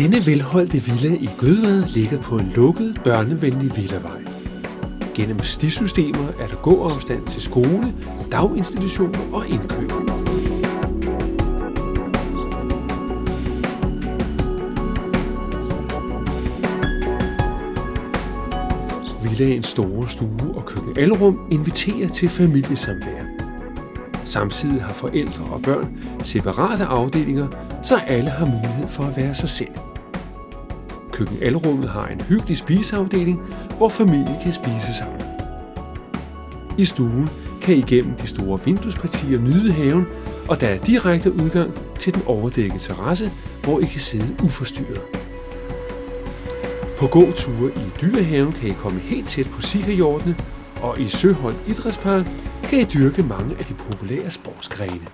Denne velholdte villa i Gødvad ligger på en lukket, børnevenlig villavej. Gennem stisystemer er der gåafstand til skole, daginstitutioner og indkøb. Villaens store stue og køkkenalrum inviterer til familiesamvær. Samtidig har forældre og børn separate afdelinger, så alle har mulighed for at være sig selv. Køkkenalrummet har en hyggelig spiseafdeling, hvor familien kan spise sammen. I stuen kan I gennem de store vinduespartier nyde haven, og der er direkte udgang til den overdækkede terrasse, hvor I kan sidde uforstyrret. På gåture i Dyrehaven kan I komme helt tæt på sikkerhjortene, og i Søholt Idrætspark kan I dyrke mange af de populære sportsgrene.